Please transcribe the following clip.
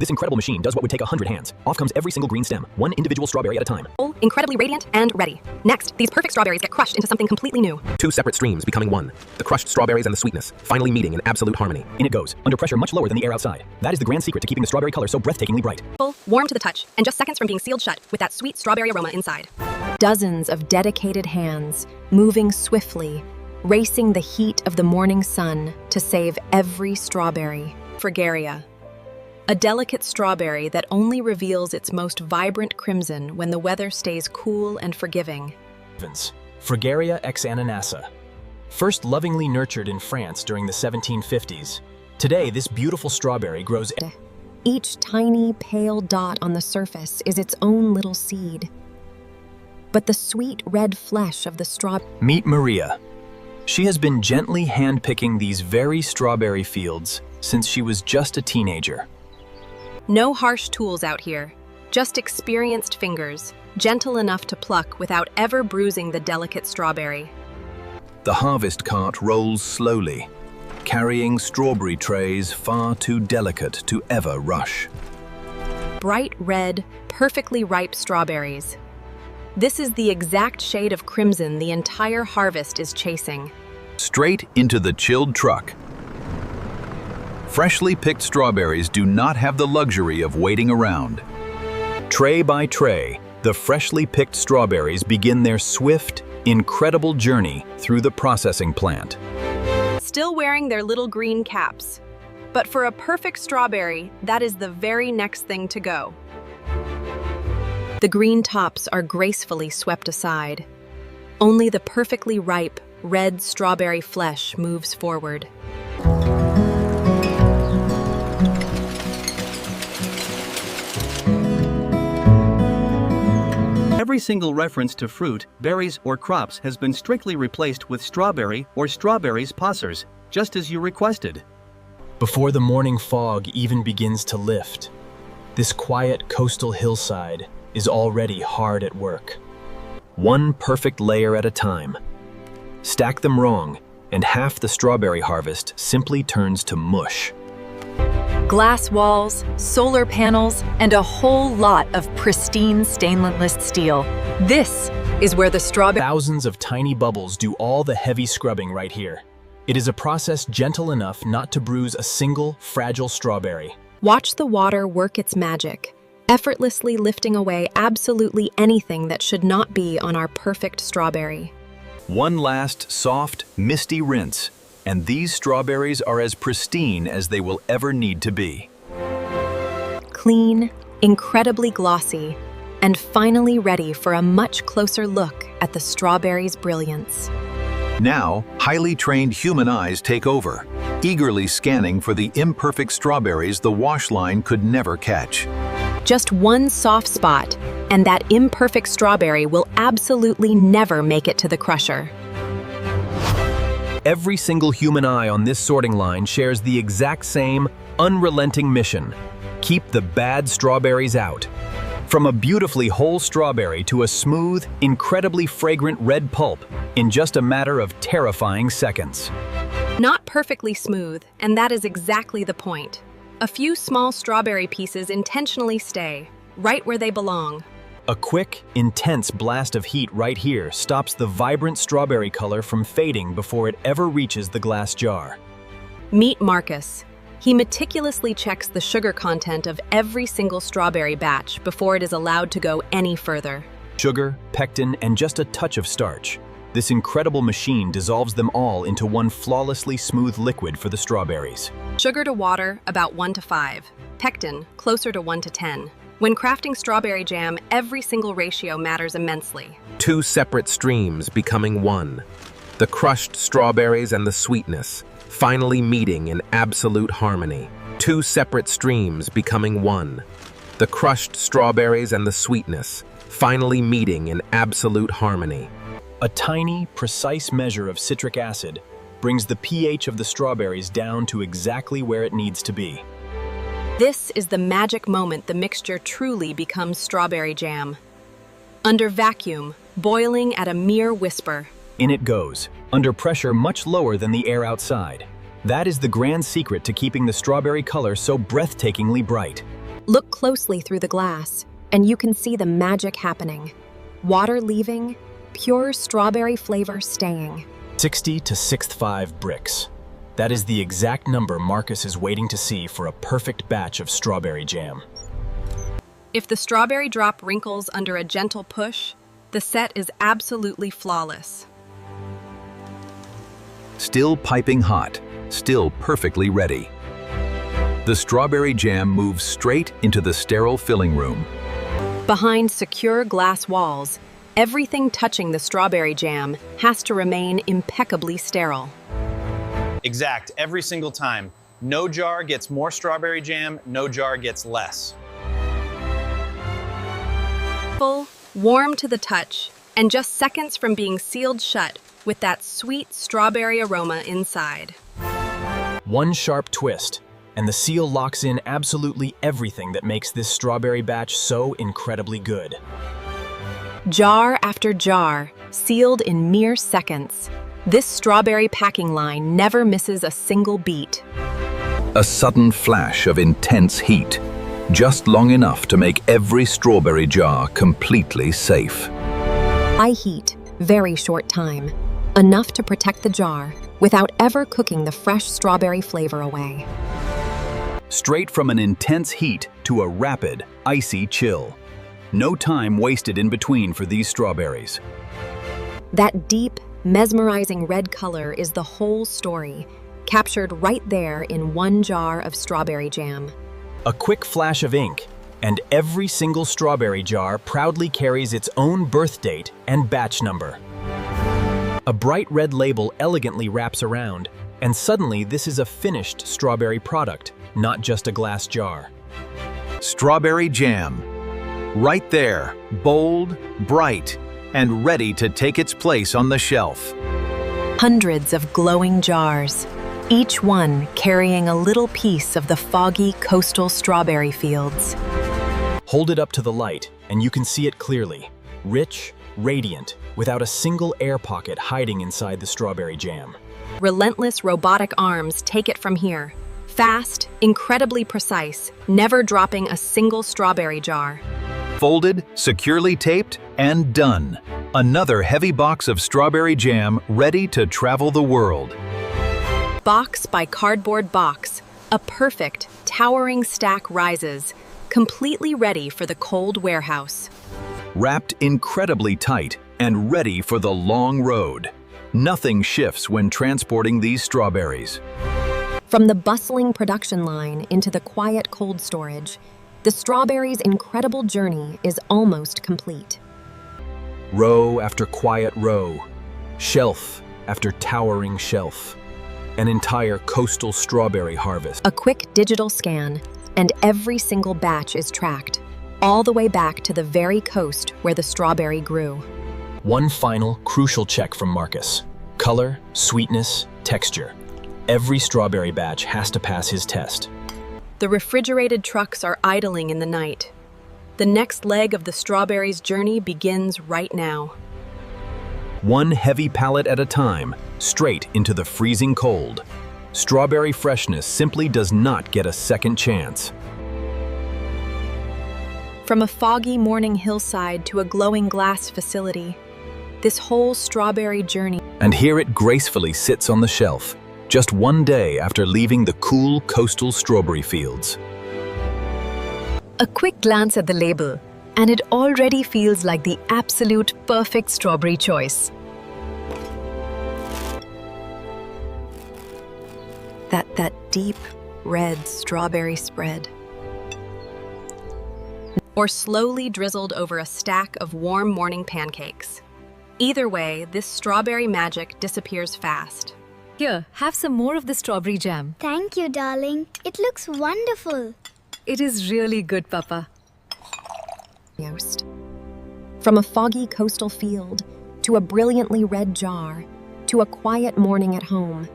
This incredible machine does what would take 100 hands. Off comes every single green stem, one individual strawberry at a time. Incredibly radiant and ready. Next, these perfect strawberries get crushed into something completely new. Two separate streams becoming one. The crushed strawberries and the sweetness, finally meeting in absolute harmony. In it goes, under pressure much lower than the air outside. That is the grand secret to keeping the strawberry color so breathtakingly bright. Warm to the touch, and just seconds from being sealed shut with that sweet strawberry aroma inside. Dozens of dedicated hands, moving swiftly, racing the heat of the morning sun to save every strawberry. Fragaria. A delicate strawberry that only reveals its most vibrant crimson when the weather stays cool and forgiving. Fragaria ex ananassa. First lovingly nurtured in France during the 1750s. Today, this beautiful strawberry grows. Each tiny, pale dot on the surface is its own little seed. But the sweet red flesh of the strawberry. Meet Maria. She has been gently handpicking these very strawberry fields since she was just a teenager. No harsh tools out here, just experienced fingers, gentle enough to pluck without ever bruising the delicate strawberry. The harvest cart rolls slowly, carrying strawberry trays far too delicate to ever rush. Bright red, perfectly ripe strawberries. This is the exact shade of crimson the entire harvest is chasing. Straight into the chilled truck. Freshly picked strawberries do not have the luxury of waiting around. Tray by tray, the freshly picked strawberries begin their swift, incredible journey through the processing plant. Still wearing their little green caps. But for a perfect strawberry, that is the very next thing to go. The green tops are gracefully swept aside. Only the perfectly ripe, red strawberry flesh moves forward. Every single reference to fruit, berries, or crops has been strictly replaced with strawberry or strawberries passers, just as you requested. Before the morning fog even begins to lift, this quiet coastal hillside is already hard at work. One perfect layer at a time. Stack them wrong, and half the strawberry harvest simply turns to mush. Glass walls, solar panels, and a whole lot of pristine stainless steel. This is where the strawberry... Thousands of tiny bubbles do all the heavy scrubbing right here. It is a process gentle enough not to bruise a single fragile strawberry. Watch the water work its magic, effortlessly lifting away absolutely anything that should not be on our perfect strawberry. One last soft, misty rinse, and these strawberries are as pristine as they will ever need to be. Clean, incredibly glossy, and finally ready for a much closer look at the strawberry's brilliance. Now, highly trained human eyes take over, eagerly scanning for the imperfect strawberries the wash line could never catch. Just one soft spot, and that imperfect strawberry will absolutely never make it to the crusher. Every single human eye on this sorting line shares the exact same, unrelenting mission. Keep the bad strawberries out. From a beautifully whole strawberry to a smooth, incredibly fragrant red pulp in just a matter of terrifying seconds. Not perfectly smooth, and that is exactly the point. A few small strawberry pieces intentionally stay, right where they belong. A quick, intense blast of heat right here stops the vibrant strawberry color from fading before it ever reaches the glass jar. Meet Marcus. He meticulously checks the sugar content of every single strawberry batch before it is allowed to go any further. Sugar, pectin, and just a touch of starch. This incredible machine dissolves them all into one flawlessly smooth liquid for the strawberries. Sugar to water, about 1 to 5. Pectin, closer to 1 to 10. When crafting strawberry jam, every single ratio matters immensely. Two separate streams becoming one. The crushed strawberries and the sweetness, finally meeting in absolute harmony. Two separate streams becoming one. The crushed strawberries and the sweetness, finally meeting in absolute harmony. A tiny, precise measure of citric acid brings the pH of the strawberries down to exactly where it needs to be. This is the magic moment the mixture truly becomes strawberry jam. Under vacuum, boiling at a mere whisper. In it goes, under pressure much lower than the air outside. That is the grand secret to keeping the strawberry color so breathtakingly bright. Look closely through the glass, and you can see the magic happening. Water leaving, pure strawberry flavor staying. 60 to 65 bricks. That is the exact number Marcus is waiting to see for a perfect batch of strawberry jam. If the strawberry drop wrinkles under a gentle push, the set is absolutely flawless. Still piping hot, still perfectly ready. The strawberry jam moves straight into the sterile filling room. Behind secure glass walls, everything touching the strawberry jam has to remain impeccably sterile. Exact, every single time. No jar gets more strawberry jam, no jar gets less. Full, warm to the touch, and just seconds from being sealed shut with that sweet strawberry aroma inside. One sharp twist, and the seal locks in absolutely everything that makes this strawberry batch so incredibly good. Jar after jar, sealed in mere seconds. This strawberry packing line never misses a single beat. A sudden flash of intense heat, just long enough to make every strawberry jar completely safe. High heat, very short time. Enough to protect the jar without ever cooking the fresh strawberry flavor away. Straight from an intense heat to a rapid, icy chill. No time wasted in between for these strawberries. That deep, mesmerizing red color is the whole story, captured right there in one jar of strawberry jam. A quick flash of ink, and every single strawberry jar proudly carries its own birth date and batch number. A bright red label elegantly wraps around, and suddenly this is a finished strawberry product, not just a glass jar. Strawberry jam. Right there, bold, bright, and ready to take its place on the shelf. Hundreds of glowing jars, each one carrying a little piece of the foggy coastal strawberry fields. Hold it up to the light, and you can see it clearly. Rich, radiant, without a single air pocket hiding inside the strawberry jam. Relentless robotic arms take it from here. Fast, incredibly precise, never dropping a single strawberry jar. Folded, securely taped, and done. Another heavy box of strawberry jam ready to travel the world. Box by cardboard box, a perfect, towering stack rises, completely ready for the cold warehouse. Wrapped incredibly tight and ready for the long road. Nothing shifts when transporting these strawberries. From the bustling production line into the quiet cold storage, the strawberry's incredible journey is almost complete. Row after quiet row, shelf after towering shelf. An entire coastal strawberry harvest. A quick digital scan, and every single batch is tracked, all the way back to the very coast where the strawberry grew. One final, crucial check from Marcus. Color, sweetness, texture. Every strawberry batch has to pass his test. The refrigerated trucks are idling in the night. The next leg of the strawberries' journey begins right now. One heavy pallet at a time, straight into the freezing cold. Strawberry freshness simply does not get a second chance. From a foggy morning hillside to a glowing glass facility, this whole strawberry journey. And here it gracefully sits on the shelf, just one day after leaving the cool coastal strawberry fields. A quick glance at the label, and it already feels like the absolute perfect strawberry choice. That deep red strawberry spread. Or slowly drizzled over a stack of warm morning pancakes. Either way, this strawberry magic disappears fast. Here, have some more of the strawberry jam. Thank you, darling. It looks wonderful. It is really good, Papa. Yost. From a foggy coastal field, to a brilliantly red jar, to a quiet morning at home,